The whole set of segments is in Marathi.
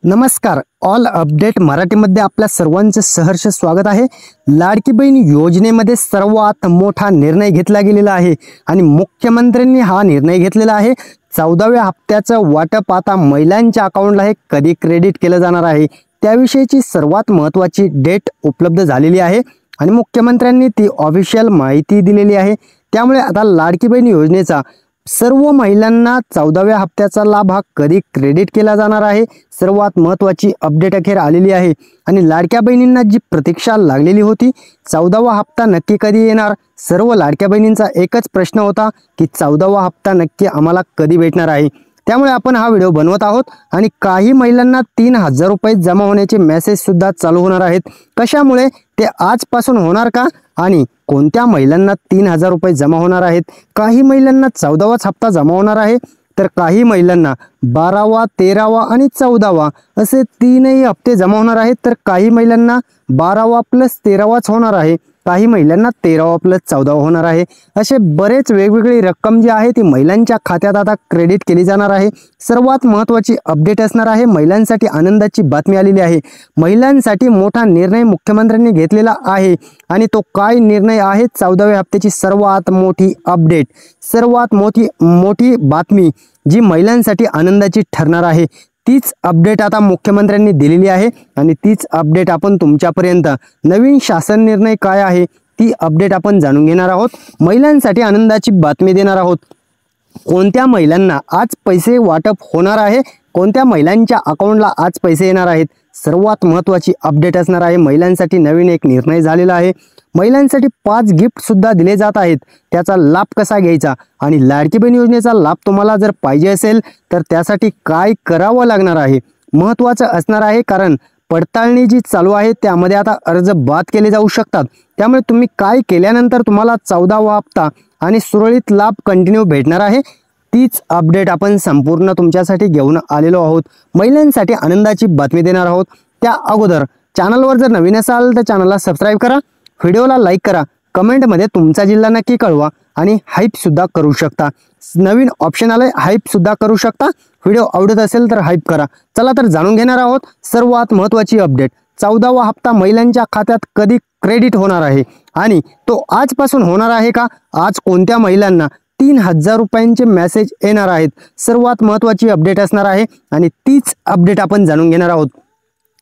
नमस्कार. ऑल अपडेट मराठीमध्ये आपल्या सर्वांचे सहर्ष स्वागत आहे. लाडकी बहीण योजनेमध्ये सर्वात मोठा निर्णय घेतला गेलेला आहे आणि मुख्यमंत्र्यांनी हा निर्णय घेतलेला आहे. 14व्या हप्त्याचं वाटप आता महिलांच्या अकाउंटला हे कधी क्रेडिट केलं जाणार आहे त्याविषयीची सर्वात महत्त्वाची डेट उपलब्ध झालेली आहे आणि मुख्यमंत्र्यांनी ती ऑफिशियल माहिती दिलेली आहे. त्यामुळे आता लाडकी बहीण योजनेचा सर्व महिलांना 14व्या हप्त्याचा लाभ हा कधी क्रेडिट केला जाणार आहे. सर्वात महत्त्वाची अपडेट अखेर आलेली आहे आणि लाडक्या बहिणींना जी प्रतीक्षा लागलेली होती 14वा हप्ता नक्की कधी येणार. सर्व लाडक्या बहिणींचा एकच प्रश्न होता की 14वा हप्ता नक्की आम्हाला कधी भेटणार आहे. त्यामुळे आपण हा व्हिडिओ बनवत आहोत आणि काही महिलांना 3000 रुपये जमा होण्याचे मेसेज सुद्धा चालू होणार आहेत. कशामुळे ते आजपासून होणार का आणि कोणत्या महिलांना 3000 रुपये जमा होणार आहेत. काही महिलांना 14वाच हप्ता जमा होणार आहे तर काही महिलांना 12वा 13वा आणि 14वा असे तीनही हप्ते जमा होणार आहेत. तर काही महिलांना 12वा प्लस 13वाच होणार आहे, काही महिलांना 13वा प्लस 14वा होणार आहे. असे बरेच वेगवेगळी रक्कम जी आहे ती महिलांच्या खात्यात आता क्रेडिट केली जाणार आहे. सर्वात महत्त्वाची अपडेट असणार आहे. महिलांसाठी आनंदाची बातमी आलेली आहे. महिलांसाठी मोठा निर्णय मुख्यमंत्र्यांनी घेतलेला आहे आणि तो काय निर्णय आहे. 14व्या हप्त्याची सर्वात मोठी अपडेट, सर्वात मोठी बातमी जी महिलांसाठी आनंदाची ठरणार आहे तीच अपडेट आता मुख्यमंत्र्यांनी दिलेली आहे आणि तीच अपडेट आपण तुमच्यापर्यंत नवीन शासन निर्णय काय आहे ती अपडेट आपण जाणून घेणार आहोत. महिलांसाठी आनंदाची बातमी देणार आहोत. कोणत्या महिलांना आज पैसे वाटप होणार आहे, कोणत्या महिलांच्या अकाउंटला आज पैसे येणार आहेत, सर्वात महत्त्वाची अपडेट असणार आहे. महिलांसाठी नवीन एक निर्णय झालेला आहे. महिलांसाठी 5 गिफ्ट सुद्धा दिले जात आहेत. त्याचा लाभ कसा घ्यायचा आणि लाडकी बहीण योजनेचा लाभ तुम्हाला जर पाहिजे असेल तर त्यासाठी काय करावं लागणार आहे महत्त्वाचं असणार आहे. कारण पडताळणी जी चालू आहे त्यामध्ये आता अर्ज बाद केले जाऊ शकतात. त्यामुळे तुम्ही काय केल्यानंतर तुम्हाला 14वा हप्ता आणि सुरळीत लाभ कंटिन्यू भेटणार आहे तीच अपडेट आपण संपूर्ण तुमच्यासाठी घेऊन आलेलो आहोत. महिलांसाठी आनंदाची बातमी देणार आहोत. त्या अगोदर चॅनलवर जर नवीन असाल तर चॅनलला सबस्क्राईब करा, व्हिडिओला लाईक करा, कमेंटमध्ये तुमचा जिल्हा नक्की कळवा आणि हाईप सुद्धा करू शकता. नवीन ऑप्शन आलाय, हाईप सुद्धा करू शकता. व्हिडिओ आवडत असेल तर हाईप करा. चला तर जाणून घेणार आहोत सर्वात महत्त्वाची अपडेट. 14वा हप्ता महिलांच्या खात्यात कधी क्रेडिट होणार आहे आणि तो आजपासून होणार आहे का. आज कोणत्या महिलांना 3000 रुपयांचे मेसेज येणार आहेत. सर्वात महत्त्वाची अपडेट असणार आहे आणि तीच अपडेट आपण जाणून घेणार आहोत.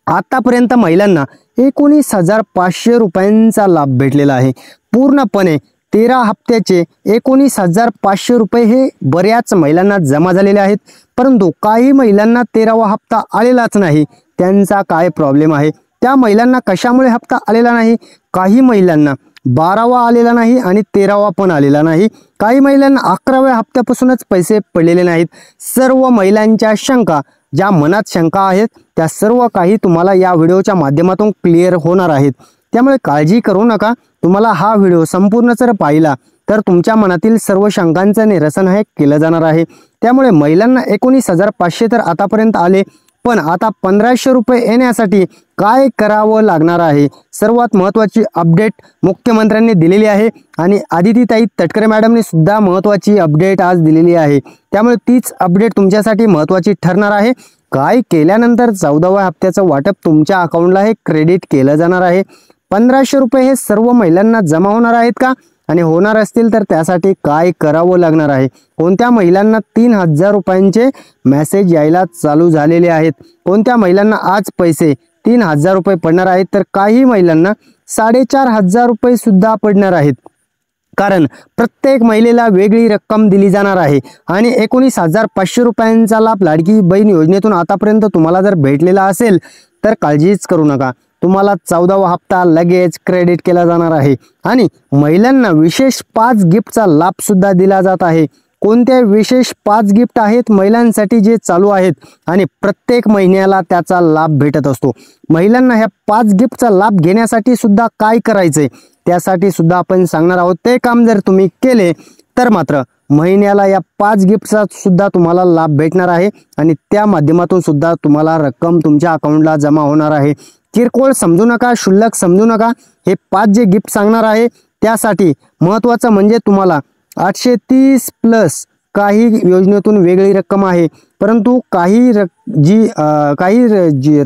आतापर्यंत महिलांना 19,500 रुपयांचा लाभ भेटलेला आहे. पूर्णपणे 13 हप्त्याचे 19,500 रुपये हे बऱ्याच महिलांना जमा झालेले आहेत. परंतु काही महिलांना 13वा हप्ता आलेलाच नाही. त्यांचा काय प्रॉब्लेम आहे, त्या महिलांना कशामुळे हप्ता आलेला नाही. काही महिलांना 12वा आलेला नाही आणि 13वा पण आलेला नाही. काही महिलांना 11व्या हप्त्यापासूनच पैसे पडलेले नाहीत. सर्व महिलांच्या शंका, ज्या मनात शंका आहेत त्या सर्व काही तुम्हाला या व्हिडिओच्या माध्यमातून क्लिअर होणार आहेत. त्यामुळे काळजी करू नका. तुम्हाला हा व्हिडिओ संपूर्ण जर पाहिला तर तुमच्या मनातील सर्व शंकांचं निरसन हे केलं जाणार आहे. त्यामुळे महिलांना 19,500 तर आतापर्यंत आले, पण आता 1500 रुपये येण्यासाठी काय करावं लागणार आहे. सर्वात महत्त्वाची अपडेट मुख्यमंत्र्यांनी दिलेली आहे आणि आदितीताई तटकरे मॅडमने सुद्धा महत्त्वाची अपडेट आज दिलेली आहे. त्यामुळे तीच अपडेट तुमच्यासाठी महत्त्वाची ठरणार आहे. काय केल्यानंतर 14व्या हप्त्याचं वाटप तुमच्या अकाउंटला हे क्रेडिट केलं जाणार आहे. 1500 रुपये हे सर्व महिलांना जमा होणार आहेत का आणि होणार असतील तर त्यासाठी काय करावं लागणार आहे. कोणत्या महिलांना 3000 रुपयांचे मेसेज यायला चालू झालेले आहेत, कोणत्या महिलांना आज पैसे 3000 रुपये पडणार आहेत तर काही महिलांना 4500 रुपये सुद्धा पडणार आहेत. कारण प्रत्येक महिलेला वेगळी रक्कम दिली जाणार आहे आणि 19,500 रुपयांचा लाभ लाडकी बहीण योजनेतून आतापर्यंत तुम्हाला जर भेटलेला असेल तर काळजीच करू नका. तुम्हाला 14वा हप्ता लगेच क्रेडिट केला जाणार आहे आणि महिलांना विशेष 5 गिफ्टचा लाभ सुद्धा दिला जात आहे. कोणत्या विशेष 5 गिफ्ट आहेत महिलांसाठी जे चालू आहेत आणि प्रत्येक महिन्याला त्याचा लाभ भेटत असतो. महिलांना ह्या 5 गिफ्टचा लाभ घेण्यासाठी सुद्धा काय करायचंय त्यासाठी सुद्धा आपण सांगणार आहोत. ते काम जर तुम्ही केले तर मात्र महिन्याला या 5 गिफ्टचा सुद्धा तुम्हाला लाभ भेटणार आहे आणि त्या माध्यमातून सुद्धा तुम्हाला रक्कम तुमच्या अकाउंटला जमा होणार आहे. किरकोळ समजू नका, शुल्लक समजू नका. हे 5 जे गिफ्ट सांगणार आहे त्यासाठी महत्त्वाचं म्हणजे तुम्हाला 830 प्लस काही योजनेतून वेगळी रक्कम आहे, परंतु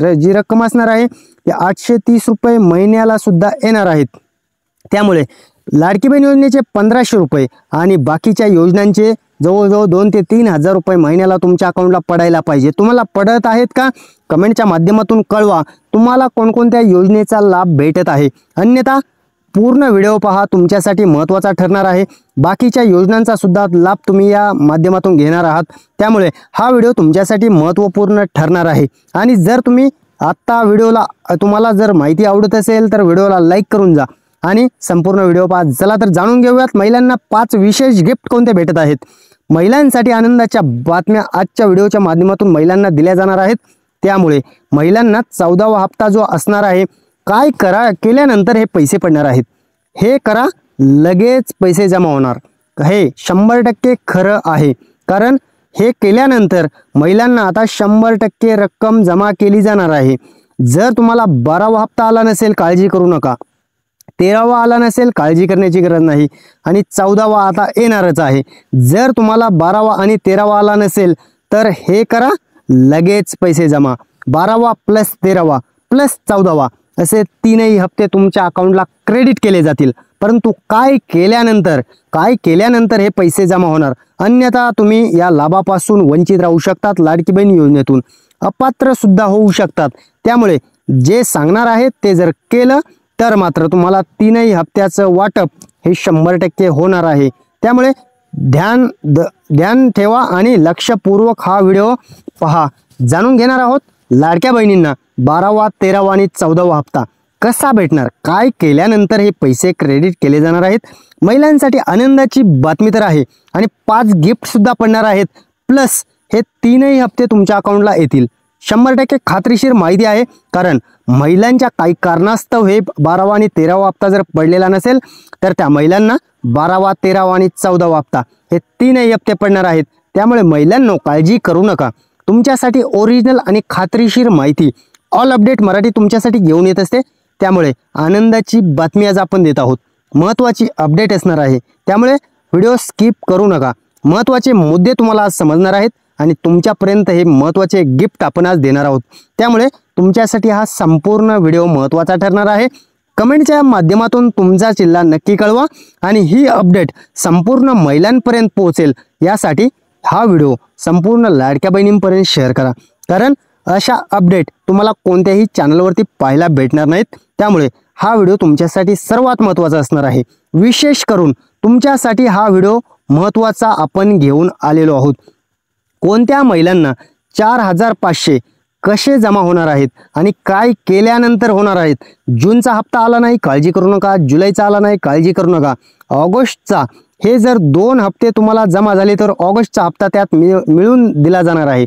जी रक्कम असणार आहे ते 830 रुपये महिन्याला सुद्धा येणार आहेत. त्यामुळे लाडकी बहीण योजनेचे 1500 रुपये आणि बाकीच्या योजनांचे जवळजवळ 2 ते 3 हजार रुपये महिन्याला तुमच्या अकाउंटला पडायला पाहिजे. तुम्हाला पडत आहेत का? कमेंटच्या माध्यमातून कळवा तुम्हाला कोणकोणत्या योजनेचा लाभ भेटत आहे. अन्यथा पूर्ण व्हिडिओ पहा, तुमच्यासाठी महत्त्वाचा ठरणार आहे. बाकीच्या योजनांचा सुद्धा लाभ तुम्ही या माध्यमातून घेणार आहात, त्यामुळे हा व्हिडिओ तुमच्यासाठी महत्त्वपूर्ण ठरणार आहे. आणि जर तुम्ही आत्ता तुम्हाला जर माहिती आवडत असेल तर व्हिडिओला लाईक करून जा आणि संपूर्ण व्हिडिओ पहा. चला तर जाणून घेऊयात महिलांना 5 विशेष गिफ्ट कोणते भेटत आहेत. महिलांसाठी आनंदाच्या बातम्या आजच्या व्हिडिओच्या माध्यमातून महिलांना दिल्या जाणार आहेत. त्यामुळे महिलांना 14वा हप्ता जो असणार आहे, काय केल्यानंतर हे पैसे पडणार आहेत, हे करा लगेच पैसे जमा होणार. हे 100% खरं आहे. कारण हे केल्यानंतर महिलांना आता 100% रक्कम जमा केली जाणार आहे. जर तुम्हाला 12वा हप्ता आला नसेल काळजी करू नका, 13वा आला नसेल काळजी करण्याची गरज नाही आणि 14वा आता येणारच आहे. जर तुम्हाला 12वा आणि 13वा आला नसेल तर हे करा लगेच पैसे जमा. 12वा प्लस 13वा प्लस 14वा असे 3ही हप्ते तुमच्या अकाउंटला क्रेडिट केले जातील. परंतु काय केल्यानंतर हे पैसे जमा होणार, अन्यथा तुम्ही या लाभापासून वंचित राहू शकतात. लाडकी बहीण योजनेतून अपात्र सुद्धा होऊ शकतात. त्यामुळे जे सांगणार आहेत ते जर केलं तर मात्र तुम्हाला 3ही हप्त्याचं वाटप हे 100% होणार आहे. त्यामुळे ध्यान ठेवा आणि लक्षपूर्वक हा व्हिडिओ पहा. जाणून घेणार आहोत लाडक्या बहिणींना 12वा 13वा आणि 14वा हप्ता कसा भेटणार, काय केल्यानंतर हे पैसे क्रेडिट केले जाणार आहेत. महिलांसाठी आनंदाची बातमी तर आहे आणि 5 गिफ्ट सुद्धा पडणार आहेत. प्लस हे 3ही हप्ते तुमच्या अकाउंटला येतील. 100% खात्रीशीर माहिती आहे. कारण महिलांच्या काही कारणास्तव हे 12वा आणि 13वा हप्ता जर पडलेला नसेल तर त्या महिलांना 12वा 13वा आणि 14वा हप्ता हे 3ही हप्ते पडणार आहेत. त्यामुळे महिलांनो काळजी करू नका. तुमच्यासाठी ओरिजिनल आणि खात्रीशीर माहिती ऑल अपडेट मराठी तुमच्यासाठी घेऊन येत असते. त्यामुळे आनंदाची बातमी आज आपण देत आहोत. महत्त्वाची अपडेट असणार आहे, त्यामुळे व्हिडिओ स्किप करू नका. महत्त्वाचे मुद्दे तुम्हाला आज समजणार आहेत आणि तुमच्यापर्यंत हे महत्त्वाचे गिफ्ट आपण आज देणार आहोत. त्यामुळे तुमच्यासाठी हा संपूर्ण व्हिडिओ महत्त्वाचा ठरणार आहे. कमेंटच्या माध्यमातून तुमचा जिल्हा नक्की कळवा आणि ही अपडेट संपूर्ण महिलांपर्यंत पोहोचेल यासाठी हा व्हिडिओ संपूर्ण लाडक्या बहिणींपर्यंत शेअर करा. कारण अशा अपडेट तुम्हाला कोणत्याही चॅनलवरती पाहायला भेटणार नाहीत. त्यामुळे हा व्हिडिओ तुमच्यासाठी सर्वात महत्त्वाचा असणार आहे. विशेष करून तुमच्यासाठी हा व्हिडिओ महत्त्वाचा आपण घेऊन आलेलो आहोत. कोणत्या महिलांना 4500 कसे जमा होणार आहेत आणि काय केल्यानंतर होणार आहेत. जूनचा हप्ता आला नाही काळजी करू नका, जुलैचा आला नाही काळजी करू नका, ऑगस्टचा हे जर 2 हप्ते तुम्हाला जमा झाले तर ऑगस्टचा हप्ता त्यात मिळून दिला जाणार आहे.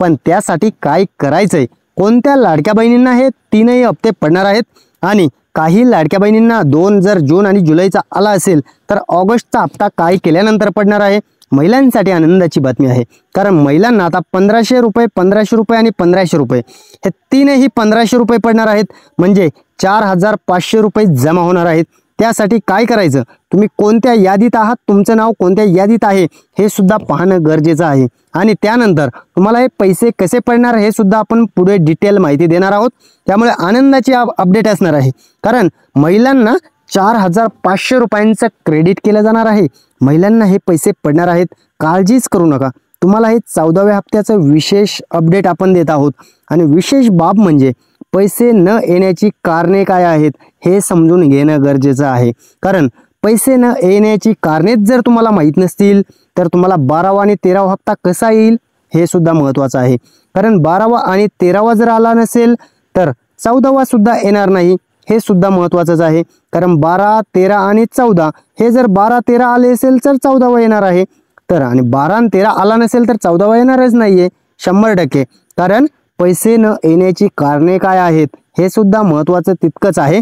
पण त्यासाठी काय करायचंय, कोणत्या लाडक्या बहिणींना हे 3ही हप्ते पडणार आहेत आणि काही लाडक्या बहिणींना जर जून आणि जुलैचा आला असेल तर ऑगस्टचा हप्ता काय केल्यानंतर पडणार आहे. महिलांसाठी आनंदाची बातमी आहे. कारण महिलांना आता 1500 रुपये 1500 रुपये आणि 1500 रुपये हे 3ही 1500 रुपये पडणार आहेत. म्हणजे 4500 रुपये जमा होणार आहेत. त्यासाठी काय करायचं, तुम्ही कोणत्या यादीत आहात, तुमचं नाव कोणत्या यादीत आहे हे सुद्धा पाहणं गरजेचं आहे. आणि त्यानंतर तुम्हाला हे पैसे कसे पडणार हे सुद्धा आपण पुढे डिटेल माहिती देणार आहोत. त्यामुळे आनंदाची अपडेट असणार आहे. कारण महिलांना 4500 रुपयांचं क्रेडिट केलं जाणार आहे. महिलांना हे पैसे पडणार आहेत. काळजीच करू नका. तुम्हाला हे 14व्या हप्त्याचं विशेष अपडेट आपण देत आहोत. आणि विशेष बाब म्हणजे पैसे न येण्याची कारणे काय आहेत हे समजून घेणं गरजेचं आहे. कारण पैसे न येण्याची कारणे जर तुम्हाला माहीत नसतील तर तुम्हाला 12वा आणि 13वा हप्ता कसा येईल हे सुद्धा महत्त्वाचं आहे. कारण 12वा आणि 13वा जर आला नसेल तर 14वा सुद्धा येणार नाही, हे सुद्धा महत्त्वाचंच आहे. कारण 12, 13 आणि 14 हे जर 12, 13 आले असेल तर 14वा येणार आहे. तर आणि 12 आणि 13 आला नसेल तर 14वा येणारच नाहीये 100%. कारण पैसे न येण्याची कारणे काय आहेत हे सुद्धा महत्त्वाचं तितकंच आहे.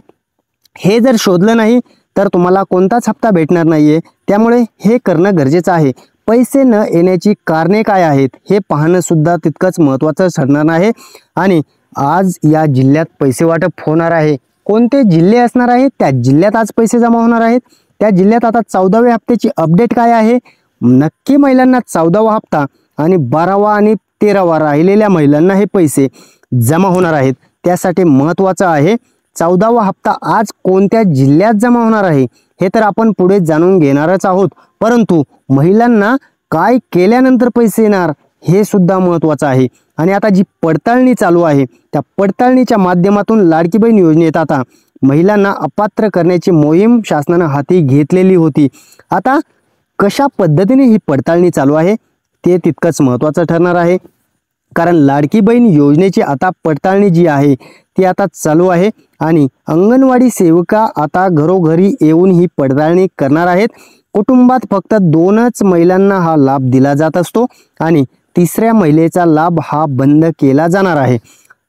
हे जर शोधलं नाही तर तुम्हाला कोणताच हप्ता भेटणार नाहीये. त्यामुळे हे करणं गरजेचं आहे. पैसे न येण्याची कारणे काय आहेत हे पाहणं सुद्धा तितकंच महत्त्वाचं ठरणार आहे. आणि आज या जिल्ह्यात पैसे वाटप होणार आहे. कोणते जिल्हे असणार आहेत, त्या जिल्ह्यात आज पैसे जमा होणार आहेत. त्या जिल्ह्यात आता 14व्या हप्त्याची अपडेट काय आहे, नक्की महिलांना 14वा हप्ता आणि 12वा आणि 13वा राहिलेल्या महिलांना हे पैसे जमा होणार आहेत। त्यासाठी महत्त्वाचं आहे 14वा हप्ता आज कोणत्या जिल्ह्यात जमा होणार आहे हे तर आपण पुढे जाणून घेणारच आहोत, परंतु महिलांना काय केल्यानंतर पैसे येणार हे सुद्धा महत्त्वाचं आहे। आणि आता जी पडताळणी चालू आहे त्या पडताळणीच्या माध्यमातून लाडकी बहीण योजनेत आता महिलांना अपात्र करण्याची मोहीम शासनाने हाती घेतलेली होती। आता कशा पद्धतीने ही पडताळणी चालू आहे ते तितकंच महत्त्वाचं ठरणार आहे, कारण लाडकी बहीण योजनेची आता पडताळणी जी आहे ती आता चालू आहे आणि अंगणवाडी सेविका आता घरोघरी येऊन ही पडताळणी करणार आहेत। कुटुंबात फक्त 2च महिलांना हा लाभ दिला जात असतो आणि 3ऱ्या महिलेचा लाभ हा बंद केला जाणार आहे।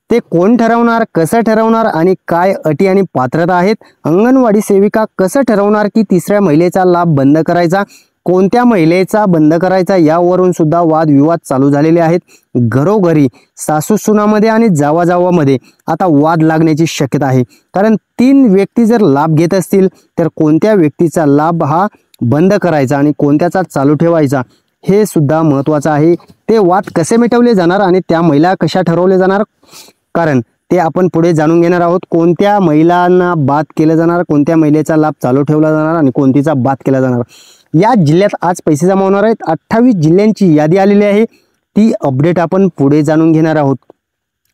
ते कोण ठरवणार, कसं ठरवणार आणि काय अटी आणि पात्रता आहेत, अंगणवाडी सेविका कसं ठरवणार की 3ऱ्या महिलेचा लाभ बंद करायचा, कोणत्या महिलेचा बंद करायचा, यावरून सुद्धा वादविवाद चालू झालेले आहेत। घरोघरी सासू सुनामध्ये आणि जावाजावामध्ये आता वाद लागण्याची शक्यता आहे, कारण 3 व्यक्ती जर लाभ घेत असतील तर कोणत्या व्यक्तीचा लाभ हा बंद करायचा आणि कोणत्याचा चालू ठेवायचा हे सुद्धा महत्त्वाचं आहे। ते वाद कसे मिटवले जाणार आणि त्या महिला कशा ठरवले जाणार, कारण ते आपण पुढे जाणून घेणार आहोत। कोणत्या महिलांना बाद केलं जाणार, कोणत्या महिलेचा लाभ चालू ठेवला जाणार आणि कोणतीचा बाद केला जाणार, या जिल्ह्यात आज पैसे जमा होणार आहेत। 28 जिल्ह्यांची यादी आलेली आहे, ती अपडेट आपण पुढे जाणून घेणार आहोत।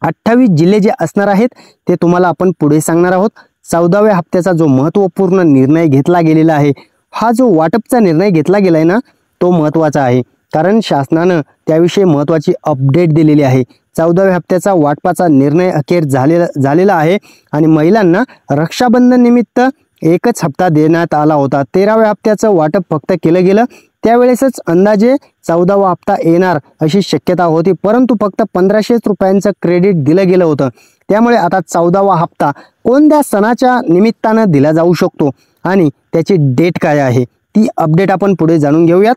28 जिल्हे जे असणार आहेत ते तुम्हाला आपण पुढे सांगणार आहोत। 14व्या हप्त्याचा जो महत्त्वपूर्ण निर्णय घेतला गेलेला आहे, हा जो वाटपचा निर्णय घेतला गेलाय ना तो महत्त्वाचा आहे, कारण शासनानं त्याविषयी महत्त्वाची अपडेट दिलेली आहे। 14व्या हप्त्याचा वाटपाचा निर्णय अखेर झालेला आहे आणि महिलांना रक्षाबंधन निमित्त एकच हप्ता देण्यात आला होता। 13व्या हप्त्याचं वाटप फक्त केलं गेलं, त्यावेळेसच अंदाजे 14वा हप्ता येणार अशी शक्यता होती, परंतु फक्त 1500 रुपयांचं क्रेडिट दिलं गेलं होतं। त्यामुळे आता 14वा हप्ता कोणत्या सणाच्या निमित्तानं दिला जाऊ शकतो आणि त्याची डेट काय आहे ती अपडेट आपण पुढे जाणून घेऊयात।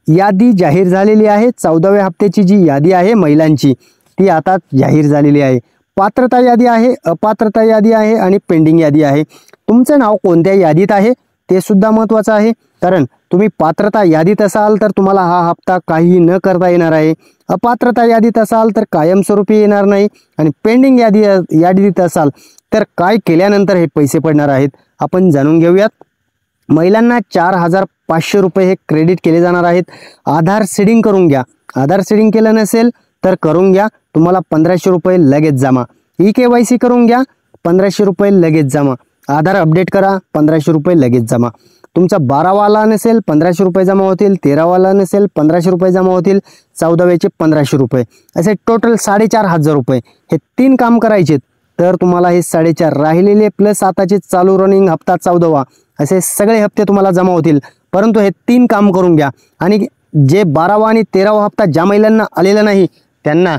यादी जाहीर झालेली आहे। 14व्या हप्त्याची जी यादी आहे महिलांची ती आता जाहीर झालेली आहे। पात्रता यादी आहे, अपात्रता यादी आहे आणि पेंडिंग यादी आहे। तुमचं नाव कोणत्या यादीत आहे ते सुद्धा महत्त्वाचं आहे, कारण तुम्ही पात्रता यादीत असाल तर तुम्हाला हा हप्ता काही न करता येणार आहे, अपात्रता यादीत असाल तर कायमस्वरूपी येणार नाही आणि पेंडिंग यादीत असाल तर काय केल्यानंतर हे पैसे पडणार आहेत आपण जाणून घेऊयात। महिलांना 4500 रुपये हे क्रेडिट केले जाणार आहेत। आधार सीडिंग करून घ्या, आधार सीडिंग केलं नसेल तर करून घ्या, तुम्हाला 1500 रुपये लगेच जमा। KYC करून घ्या, 1500 रुपये लगेच जमा। आधार अपडेट करा, 1500 रुपये लगेच जमा। तुमचा 12वाला नसेल 1500 रुपये जमा होतील, 13वाला नसेल 1500 रुपये जमा होतील, 14व्याचे 1500 रुपये, असे टोटल 4500 रुपये हे 3 काम करायचे तर तुम्हाला हे 4.5 राहिलेले प्लस आताचे चालू रनिंग हप्ता 14वा असे सगळे हप्ते तुम्हाला जमा होतील। परंतु हे 3 काम करून घ्या आणि जे 12वा आणि 13वा हप्ता ज्या महिलांना आलेला नाही त्यांना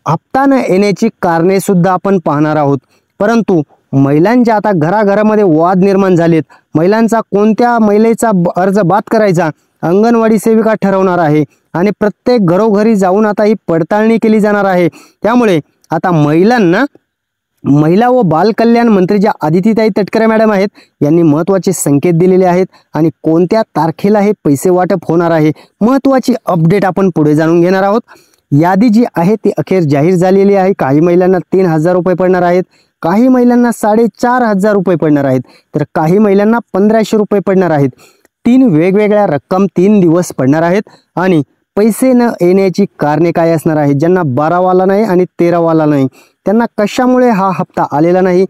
हप्ता न येण्याची कारणे सुद्धा आपण पाहणार आहोत। परंतु महिलांच्या आता घराघरामध्ये वाद निर्माण झालेत, महिलांचा कोणत्या महिलेचा अर्ज बाद करायचा अंगणवाडी सेविका ठरवणार आहे आणि प्रत्येक घरोघरी जाऊन आता ही पडताळणी केली जाणार आहे। त्यामुळे आता महिला व बाल कल्याण मंत्री ज्या आदितीताई तटकरे मॅडम आहेत यांनी महत्त्वाचे संकेत दिलेले आहेत आणि कोणत्या तारखेला हे पैसे वाटप होणार आहे महत्त्वाची अपडेट आपण पुढे जाणून घेणार आहोत। यादी जी आहे ती अखेर जाहीर झालेली आहे। काही महिलांना 3000 रुपये पडणार आहेत, काही महिलांना 4500 रुपये पडणार आहेत, तर काही महिलांना 1500 रुपये पडणार आहेत। 3 वेगवेगळ्या रक्कम 3 दिवस पडणार आहेत आणि पैसे न येण्याची कारणे काय असणार आहेत, ज्यांना 12वाला नाही आणि 13वाला नाही त्यांना कशामुळे हा हप्ता आलेला नाही,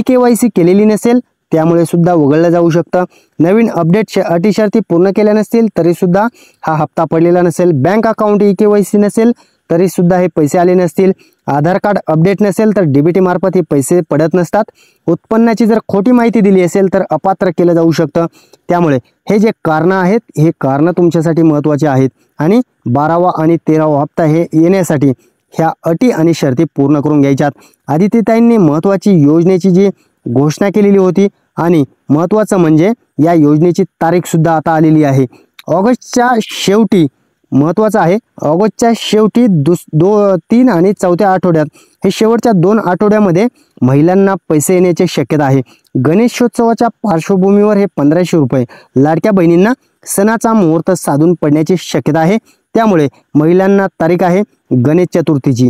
KYC केलेली नसेल त्यामुळे सुद्धा वगळलं जाऊ शकतं, नवीन अपडेट अटी शर्ती पूर्ण केल्या नसतील तरी सुद्धा हा हप्ता पडलेला नसेल, बँक अकाउंट KYC नसेल तरी सुद्धा हे पैसे आले नसतील, आधार कार्ड अपडेट नसेल तर DBT मार्फत हे पैसे पडत नसतात, उत्पन्नाची जर खोटी माहिती दिली असेल तर अपात्र केलं जाऊ शकतं। त्यामुळे हे जे कारणं आहेत हे कारणं तुमच्यासाठी महत्त्वाचे आहेत आणि 12वा आणि 13वा हप्ता हे येण्यासाठी ह्या अटी आणि शर्ती पूर्ण करून घ्यायच्यात। आदितीताईंनी महत्त्वाची योजनेची जी घोषणा केलेली होती आणि महत्त्वाचं म्हणजे या योजनेची तारीख सुद्धा आता आलेली आहे। ऑगस्टच्या शेवटी महत्त्वाचं आहे, ऑगस्टच्या शेवटी 3 आणि 4थ्या आठवड्यात हे शेवटच्या 2 आठवड्यामध्ये महिलांना पैसे येण्याची शक्यता आहे। गणेशोत्सवाच्या पार्श्वभूमीवर हे 1500 रुपये लाडक्या बहिणींना सणाचा मुहूर्त साधून पडण्याची शक्यता आहे। त्यामुळे महिलांना तारीख आहे गणेश चतुर्थीची,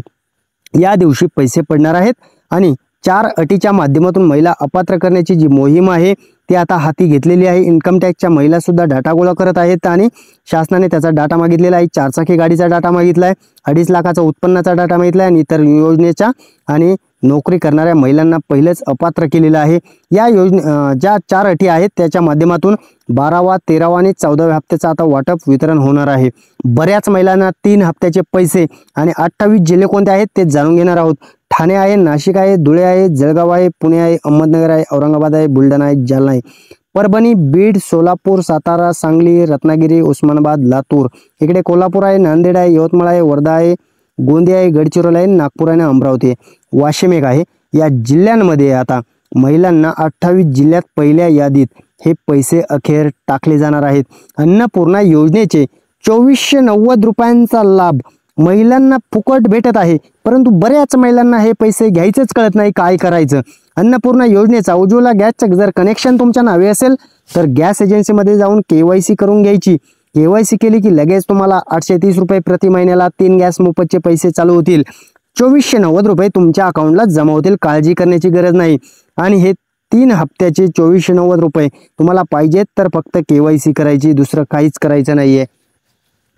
या दिवशी पैसे पडणार आहेत आणि 4 अटीच्या माध्यमातून महिला अपात्र करण्याची जी मोहीम आहे ती आता हाती घेतलेली आहे। इन्कम टॅक्सच्या महिला सुद्धा डाटा गोळा करत आहेत आणि शासनाने त्याचा डाटा मागितलेला आहे। 4 चाकी गाडीचा डाटा मागितला आहे, 2.5 लाखाचा उत्पन्नाचा डाटा मागितला आहे आणि इतर योजनेचा आणि नोकरी करणाऱ्या महिलांना पहिलेच अपात्र केलेलं आहे। या ज्या 4 अटी आहेत त्याच्या माध्यमातून 12वा 13वा आणि 14व्या हप्त्याचा आता वाटप वितरण होणार आहे। बऱ्याच महिलांना 3 हप्त्याचे पैसे आणि 28 जिल्हे कोणते आहेत ते जाणून घेणार आहोत। ठाणे आहे, नाशिक आहे, धुळे आहे, जळगाव आहे, पुणे आहे, अहमदनगर आहे, औरंगाबाद आहे, बुलढाणा आहे, जालना आहे, परभणी, बीड, सोलापूर, सातारा, सांगली, रत्नागिरी, उस्मानाबाद, लातूर, इकडे कोल्हापूर आहे, नांदेड आहे, यवतमाळ आहे, वर्धा आहे, गोंदिया आहे, गडचिरोली आहे, नागपूर आहे, अमरावती आहे, वाशिम एक आहे। या जिल्ह्यांमध्ये आता महिलांना 28 जिल्ह्यात पहिल्या यादीत हे पैसे अखेर टाकले जाणार आहेत। अन्नपूर्णा योजनेचे 2490 रुपयांचा लाभ महिलांना फुकट भेटत आहे, परंतु बऱ्याच महिलांना हे पैसे घ्यायचंच कळत नाही, काय करायचं। अन्नपूर्णा योजनेचा उज्ज्वला गॅसचं जर कनेक्शन तुमच्या नावे असेल तर गॅस एजन्सीमध्ये जाऊन KYC करून घ्यायची। KYC केली की लगेच तुम्हाला 830 रुपये प्रति महिन्याला 3 गॅस मोफतचे पैसे चालू होतील। 2490 रुपये तुमच्या अकाउंटला जमा होतील, काळजी करण्याची गरज नाही। आणि हे 3 हप्त्याचे 2490 रुपये तुम्हाला पाहिजेत तर फक्त KYC करायची, दुसरं काहीच करायचं नाहीये।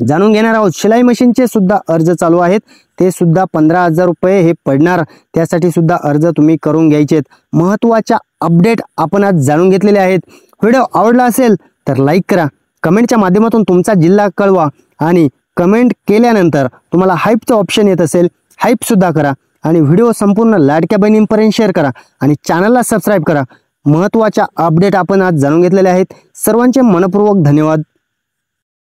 जाणून घेणार आहोत शिलाई मशीनचे सुद्धा अर्ज चालू आहेत, ते सुद्धा 15,000 रुपये हे पडणार, त्यासाठी सुद्धा अर्ज तुम्ही करून घ्यायचेत। महत्त्वाच्या अपडेट आपण आज जाणून घेतलेले आहेत। व्हिडिओ आवडला असेल तर लाईक करा, कमेंटच्या माध्यमातून तुमचा जिल्हा कळवा आणि कमेंट केल्यानंतर तुम्हाला हाईपचं ऑप्शन येत असेल हाईप सुद्धा करा आणि व्हिडिओ संपूर्ण लाडक्या बहिणींपर्यंत शेअर करा आणि चॅनलला सबस्क्राईब करा। महत्त्वाच्या अपडेट आपण आज जाणून घेतलेले आहेत। सर्वांचे मनपूर्वक धन्यवाद।